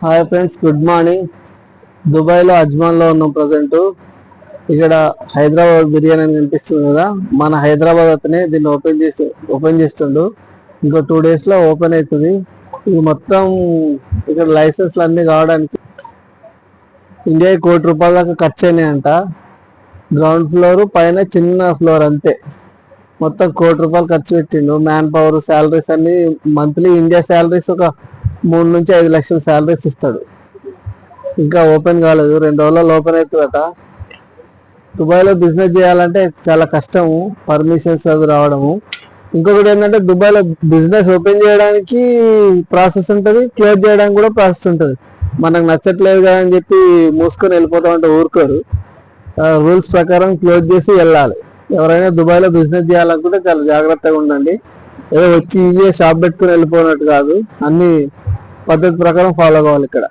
Hi friends, good morning. దుబాయ్లో అజ్మాన్లో ఉన్నాం present. ఇక్కడ హైదరాబాద్ బిర్యానీ అని కనిపిస్తుంది కదా, మన హైదరాబాద్ అతనే దీన్ని ఓపెన్ చేస్తుండు. ఇంకో 2 daysలో ఓపెన్ అవుతుంది. ఇది మొత్తం ఇక్కడ లైసెన్స్లు అన్నీ కావడానికి ఇండియా ₹1,00,00,000 దాకా ఖర్చు అయినాయంట. గ్రౌండ్ ఫ్లోర్ పైన చిన్న ఫ్లోర్ అంతే. మొత్తం ₹1,00,00,000 ఖర్చు పెట్టిండు. మ్యాన్ పవర్, శాలరీస్ అన్ని మంత్లీ ఇండియా శాలరీస్ ఒక 3 నుంచి 5 లక్షల శాలరీస్ ఇస్తాడు. ఇంకా ఓపెన్ కాలేదు, 2 రోజుల్లో ఓపెన్ అవుతుందట. దుబాయ్లో బిజినెస్ చేయాలంటే చాలా కష్టము, పర్మిషన్స్ అవి రావడము. ఇంకొకటి ఏంటంటే దుబాయ్లో బిజినెస్ ఓపెన్ చేయడానికి ప్రాసెస్ ఉంటుంది, క్లోజ్ చేయడానికి కూడా ప్రాసెస్ ఉంటుంది. మనకు నచ్చట్లేదు కదా అని చెప్పి మూసుకొని వెళ్ళిపోతామంటే ఊరుకోరు. రూల్స్ ప్రకారం క్లోజ్ చేసి వెళ్ళాలి. ఎవరైనా దుబాయ్లో బిజినెస్ చేయాలనుకుంటే చాలా జాగ్రత్తగా ఉండండి. ఏదో వచ్చి ఈజీగా షాప్ పెట్టుకుని వెళ్ళిపోయినట్టు కాదు, అన్ని పద్ధతి ప్రకారం ఫాలో కావాలి ఇక్కడ.